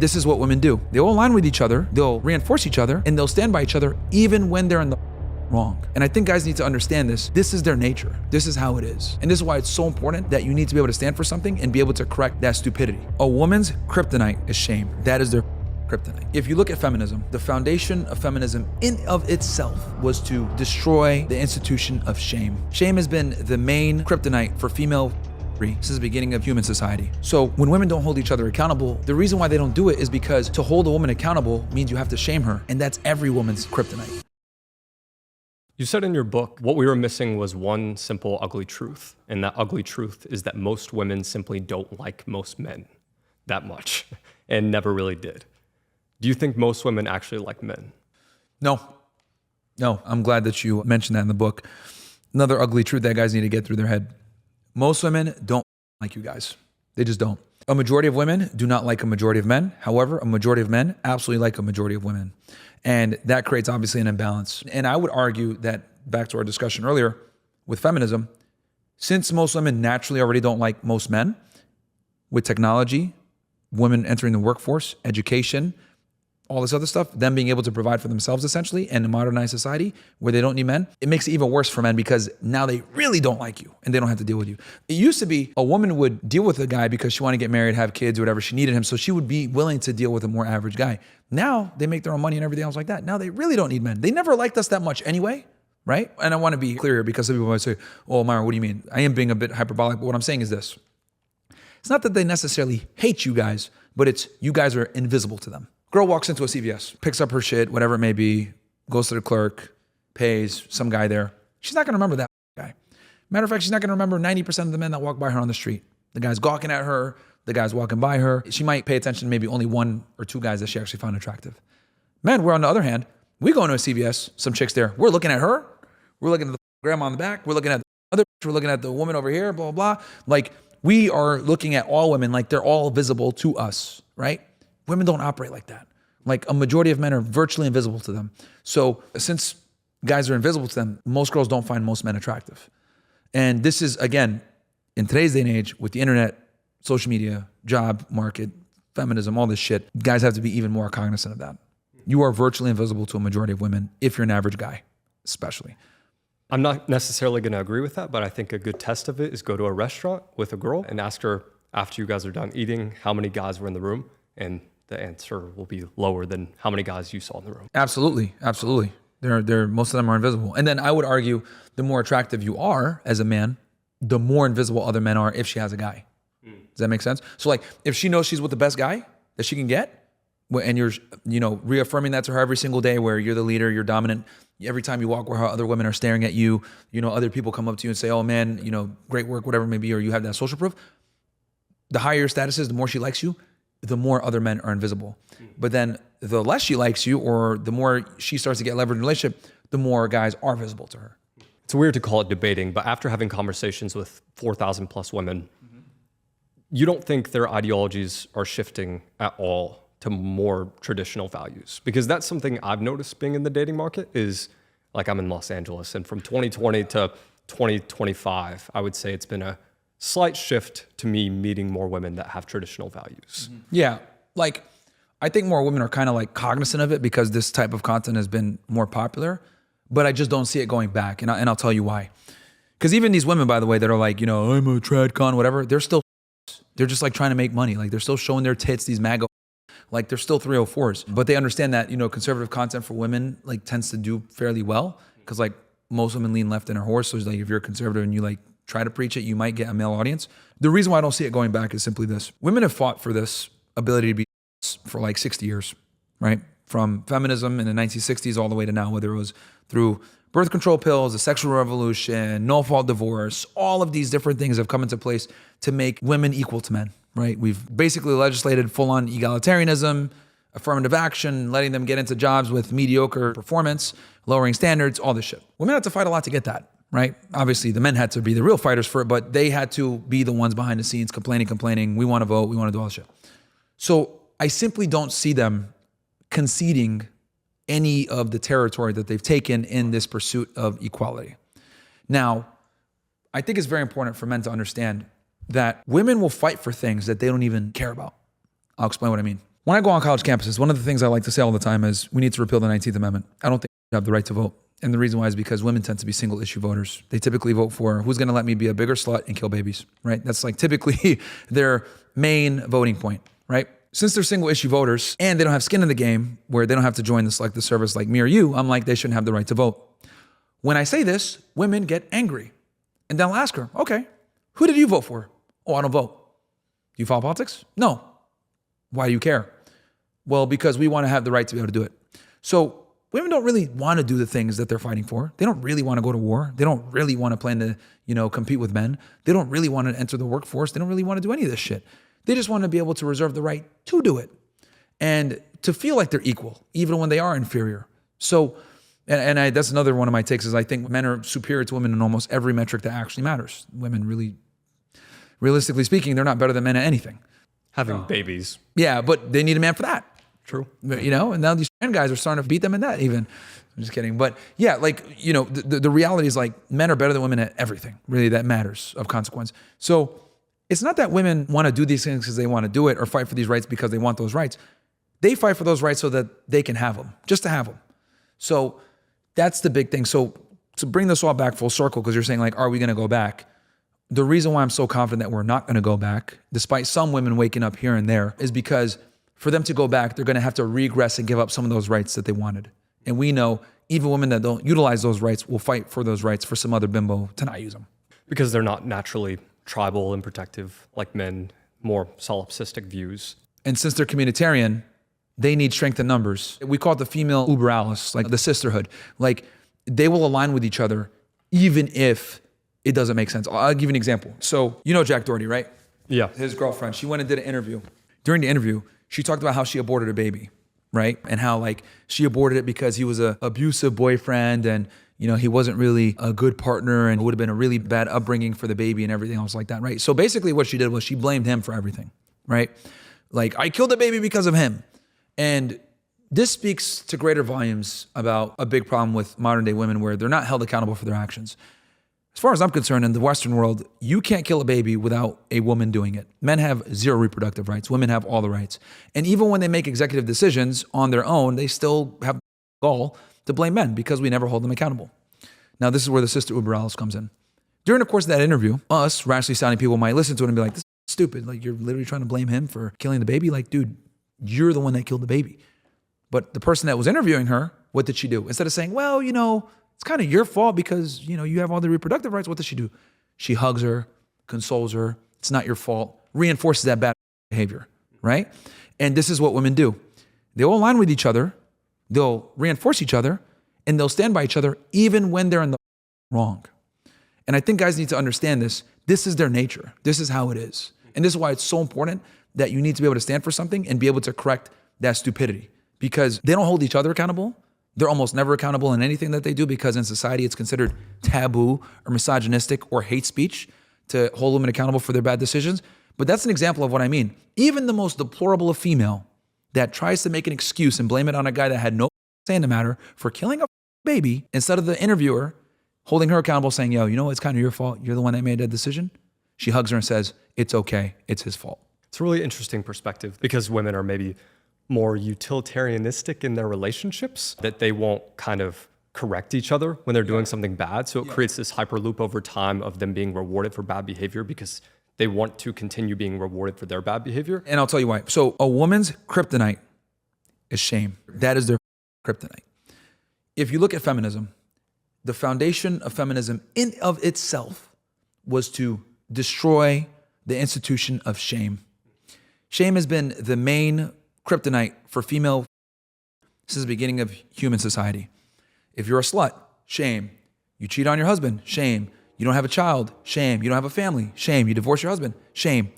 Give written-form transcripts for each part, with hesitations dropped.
This is what women do. They'll align with each other, they'll reinforce each other, and they'll stand by each other even when they're in the wrong. And I think guys need to understand this. This is their nature. This is how it is. And this is why it's so important that you need to be able to stand for something and be able to correct that stupidity. A woman's kryptonite is shame. That is their kryptonite. If you look at feminism, the foundation of feminism in of itself was to destroy the institution of shame. Shame has been the main kryptonite for female since the beginning of human society. So when women don't hold each other accountable, the reason why they don't do it is because to hold a woman accountable means you have to shame her, and that's every woman's kryptonite. You said in your book, what we were missing was one simple ugly truth, and that ugly truth is that most women simply don't like most men that much, and never really did. Do you think most women actually like men? No, I'm glad that you mentioned that in the book. Another ugly truth that guys need to get through their head. Most women don't like you guys. They just don't. A majority of women do not like a majority of men. However, a majority of men absolutely like a majority of women. And that creates obviously an imbalance. And I would argue that, back to our discussion earlier with feminism, since most women naturally already don't like most men, with technology, women entering the workforce, education, all this other stuff, them being able to provide for themselves essentially in a modernized society where they don't need men, it makes it even worse for men because now they really don't like you and they don't have to deal with you. It used to be a woman would deal with a guy because she wanted to get married, have kids, or whatever. She needed him. So she would be willing to deal with a more average guy. Now they make their own money and everything else like that. Now they really don't need men. They never liked us that much anyway, right? And I want to be clear here because some people might say, oh, Myron, what do you mean? I am being a bit hyperbolic, but what I'm saying is this. It's not that they necessarily hate you guys, but it's you guys are invisible to them. Girl walks into a CVS, picks up her shit, whatever it may be, goes to the clerk, pays some guy there. She's not gonna remember that guy. Matter of fact, she's not gonna remember 90% of the men that walk by her on the street. The guy's gawking at her, the guy's walking by her. She might pay attention to maybe only one or two guys that she actually found attractive. Men, we're on the other hand, we go into a CVS, some chicks there, we're looking at her, we're looking at the grandma on the back, we're looking at the other, we're looking at the woman over here, blah, blah, blah. Like, we are looking at all women like they're all visible to us, right? Women don't operate like that. Like a majority of men are virtually invisible to them. So since guys are invisible to them, most girls don't find most men attractive. And this is, again, in today's day and age with the internet, social media, job market, feminism, all this shit, guys have to be even more cognizant of that. You are virtually invisible to a majority of women if you're an average guy, especially. I'm not necessarily going to agree with that, but I think a good test of it is go to a restaurant with a girl and ask her after you guys are done eating how many guys were in the room, and the answer will be lower than how many guys you saw in the room. Absolutely, absolutely. Most of them are invisible. And then I would argue the more attractive you are as a man, the more invisible other men are if she has a guy. Does that make sense? So like if she knows she's with the best guy that she can get, and you're reaffirming that to her every single day where you're the leader, you're dominant, every time you walk where other women are staring at you, other people come up to you and say, oh man, great work, whatever it may be, or you have that social proof. The higher your status is, the more she likes you, the more other men are invisible. But then the less she likes you or the more she starts to get leverage in a relationship, the more guys are visible to her. It's weird to call it debating, but after having conversations with 4,000 plus women, you don't think their ideologies are shifting at all to more traditional values? Because that's something I've noticed being in the dating market is, like I'm in Los Angeles, and from 2020 to 2025, I would say it's been a slight shift to me meeting more women that have traditional values. Yeah, like I think more women are kind of like cognizant of it because this type of content has been more popular, but I just don't see it going back. And I'll tell you why. Because even these women, by the way, that are like, I'm a trad con, whatever, they're just like trying to make money. Like they're still showing their tits, these MAGA, like they're still 304s, but they understand that, conservative content for women like tends to do fairly well because like most women lean left in their horse. So it's like if you're a conservative and you like try to preach it, you might get a male audience. The reason why I don't see it going back is simply this. Women have fought for this ability to be for like 60 years, right? From feminism in the 1960s all the way to now, whether it was through birth control pills, the sexual revolution, no-fault divorce, all of these different things have come into place to make women equal to men, right? We've basically legislated full-on egalitarianism, affirmative action, letting them get into jobs with mediocre performance, lowering standards, all this shit. Women had to fight a lot to get that. Right? Obviously, the men had to be the real fighters for it, but they had to be the ones behind the scenes complaining, we want to vote, we want to do all this shit. So I simply don't see them conceding any of the territory that they've taken in this pursuit of equality. Now, I think it's very important for men to understand that women will fight for things that they don't even care about. I'll explain what I mean. When I go on college campuses, one of the things I like to say all the time is we need to repeal the 19th Amendment. I don't think we have the right to vote. And the reason why is because women tend to be single issue voters. They typically vote for who's going to let me be a bigger slut and kill babies, right? That's like typically their main voting point, right? Since they're single issue voters and they don't have skin in the game where they don't have to join the selective service like me or you, I'm like, they shouldn't have the right to vote. When I say this, women get angry. And then I'll ask her, okay, who did you vote for? Oh, I don't vote. Do you follow politics? No. Why do you care? Well, because we want to have the right to be able to do it. So women don't really want to do the things that they're fighting for. They don't really want to go to war. They don't really want to plan to, compete with men. They don't really want to enter the workforce. They don't really want to do any of this shit. They just want to be able to reserve the right to do it and to feel like they're equal, even when they are inferior. So, that's another one of my takes is I think men are superior to women in almost every metric that actually matters. Women really, realistically speaking, they're not better than men at anything. Having babies. Yeah, but they need a man for that. True. And now these trans guys are starting to beat them in that even. I'm just kidding. But yeah, the reality is like men are better than women at everything, really, that matters of consequence. So it's not that women want to do these things because they want to do it or fight for these rights because they want those rights. They fight for those rights so that they can have them, just to have them. So that's the big thing. So to bring this all back full circle, because you're saying like, are we going to go back? The reason why I'm so confident that we're not going to go back, despite some women waking up here and there, is because for them to go back, they're going to have to regress and give up some of those rights that they wanted. And we know even women that don't utilize those rights will fight for those rights for some other bimbo to not use them. Because they're not naturally tribal and protective like men, more solipsistic views. And since they're communitarian, they need strength in numbers. We call it the female uber alles, like the sisterhood. Like they will align with each other even if it doesn't make sense. I'll give you an example. So you know Jack Doherty, right? Yeah. His girlfriend, she went and did an interview. During the interview, she talked about how she aborted a baby, right? And how like she aborted it because he was a abusive boyfriend and he wasn't really a good partner and it would have been a really bad upbringing for the baby and everything else like that, right? So basically what she did was she blamed him for everything, right? Like, I killed the baby because of him. And this speaks to greater volumes about a big problem with modern day women where they're not held accountable for their actions. As far as I'm concerned, in the Western world, you can't kill a baby without a woman doing it. Men have zero reproductive rights. Women have all the rights. And even when they make executive decisions on their own, they still have the gall to blame men because we never hold them accountable. Now, this is where the sister uber alles comes in. During the course of that interview, us rashly sounding people might listen to it and be like, this is stupid. Like, you're literally trying to blame him for killing the baby? Like, dude, you're the one that killed the baby. But the person that was interviewing her, what did she do? Instead of saying, well, it's kind of your fault because, you have all the reproductive rights. What does she do? She hugs her, consoles her. It's not your fault. Reinforces that bad behavior, right? And this is what women do. They'll align with each other. They'll reinforce each other and they'll stand by each other even when they're in the wrong. And I think guys need to understand this. This is their nature. This is how it is. And this is why it's so important that you need to be able to stand for something and be able to correct that stupidity because they don't hold each other accountable. They're almost never accountable in anything that they do because in society it's considered taboo or misogynistic or hate speech to hold women accountable for their bad decisions. But that's an example of what I mean. Even the most deplorable of female that tries to make an excuse and blame it on a guy that had no say in the matter for killing a baby, instead of the interviewer holding her accountable saying, yo, it's kind of your fault. You're the one that made that decision. She hugs her and says, it's okay. It's his fault. It's a really interesting perspective because women are maybe more utilitarianistic in their relationships, that they won't kind of correct each other when they're doing something bad. So it creates this hyperloop over time of them being rewarded for bad behavior because they want to continue being rewarded for their bad behavior. And I'll tell you why. So a woman's kryptonite is shame. That is their kryptonite. If you look at feminism, the foundation of feminism in of itself was to destroy the institution of shame. Shame has been the main kryptonite for female since the beginning of human society. If you're a slut, shame. You cheat on your husband, shame. You don't have a child, shame. You don't have a family, shame. You divorce your husband, shame.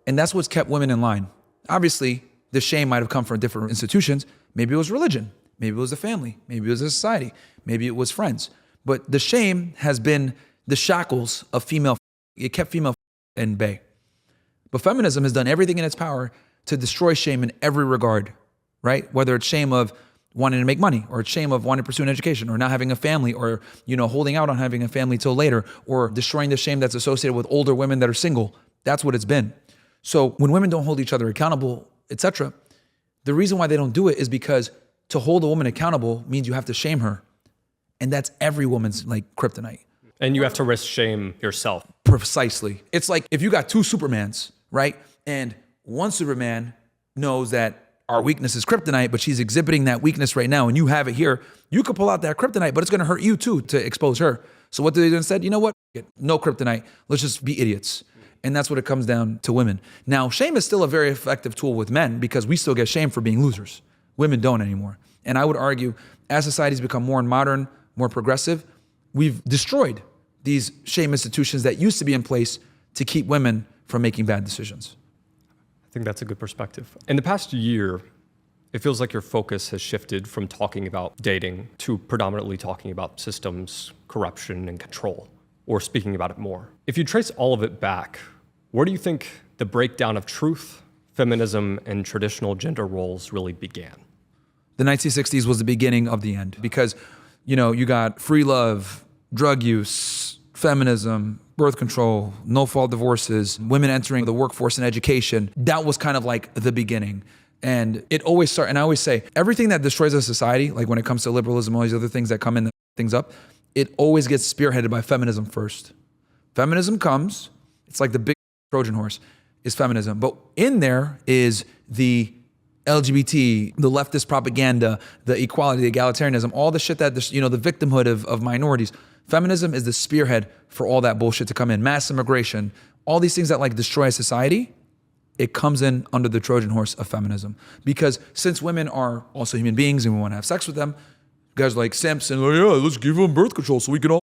And that's what's kept women in line. Obviously, the shame might have come from different institutions. Maybe it was religion. Maybe it was the family. Maybe it was a society. Maybe it was friends. But the shame has been the shackles of female. It kept female in bay. But feminism has done everything in its power to destroy shame in every regard, right? Whether it's shame of wanting to make money, or it's shame of wanting to pursue an education, or not having a family, or holding out on having a family till later, or destroying the shame that's associated with older women that are single. That's what it's been. So when women don't hold each other accountable, etc., The reason why they don't do it is because to hold a woman accountable means you have to shame her. And that's every woman's like kryptonite. And you have to risk shame yourself. Precisely. It's like if you got two Supermans, right? And one Superman knows that our weakness is kryptonite, but she's exhibiting that weakness right now and you have it here. You could pull out that kryptonite, but it's going to hurt you too to expose her. So what do they do instead? You know what? No kryptonite. Let's just be idiots. And that's what it comes down to women. Now, shame is still a very effective tool with men because we still get shamed for being losers. Women don't anymore. And I would argue as society's become more modern, more progressive, we've destroyed these shame institutions that used to be in place to keep women from making bad decisions. I think that's a good perspective. In the past year, it feels like your focus has shifted from talking about dating to predominantly talking about systems, corruption, and control, or speaking about it more. If you trace all of it back, where do you think the breakdown of truth, feminism, and traditional gender roles really began? The 1960s was the beginning of the end because, you got free love, drug use, feminism, birth control, no-fault divorces, women entering the workforce and education. That was kind of like the beginning. And it always starts, and I always say, everything that destroys a society, like when it comes to liberalism, all these other things that come in, things up, it always gets spearheaded by feminism first. Feminism comes, it's like the big Trojan horse, is feminism. But in there is the LGBT, the leftist propaganda, the equality, the egalitarianism, all the shit that, the victimhood of minorities. Feminism is the spearhead for all that bullshit to come in. Mass immigration, all these things that like destroy a society, it comes in under the Trojan horse of feminism. Because since women are also human beings and we want to have sex with them, guys like simps and let's give them birth control so we can all,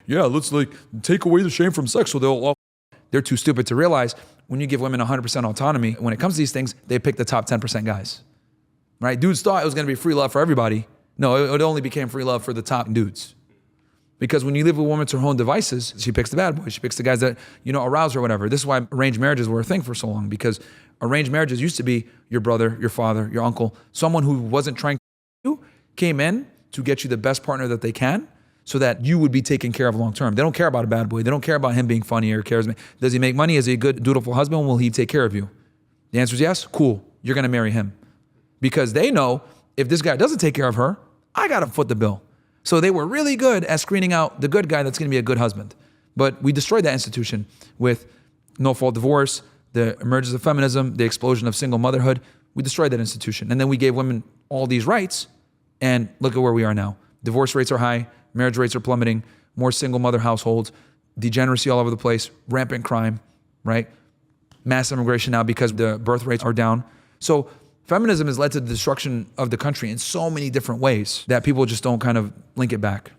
let's like take away the shame from sex so they'll all, they're too stupid to realize when you give women 100% autonomy, when it comes to these things, they pick the top 10% guys, right? Dudes thought it was going to be free love for everybody. No, it only became free love for the top dudes. Because when you leave a woman to her own devices, she picks the bad boys. She picks the guys that, arouse her or whatever. This is why arranged marriages were a thing for so long, because arranged marriages used to be your brother, your father, your uncle, someone who wasn't trying to you, came in to get you the best partner that they can so that you would be taken care of long term. They don't care about a bad boy. They don't care about him being funny or charismatic. Does he make money? Is he a good, dutiful husband? Will he take care of you? The answer is yes. Cool. You're going to marry him. Because they know if this guy doesn't take care of her, I got to foot the bill. So they were really good at screening out the good guy that's going to be a good husband. But we destroyed that institution with no-fault divorce, the emergence of feminism, the explosion of single motherhood. We destroyed that institution. And then we gave women all these rights. And look at where we are now. Divorce rates are high. Marriage rates are plummeting. More single mother households. Degeneracy all over the place. Rampant crime, right? Mass immigration now because the birth rates are down. So feminism has led to the destruction of the country in so many different ways that people just don't kind of link it back.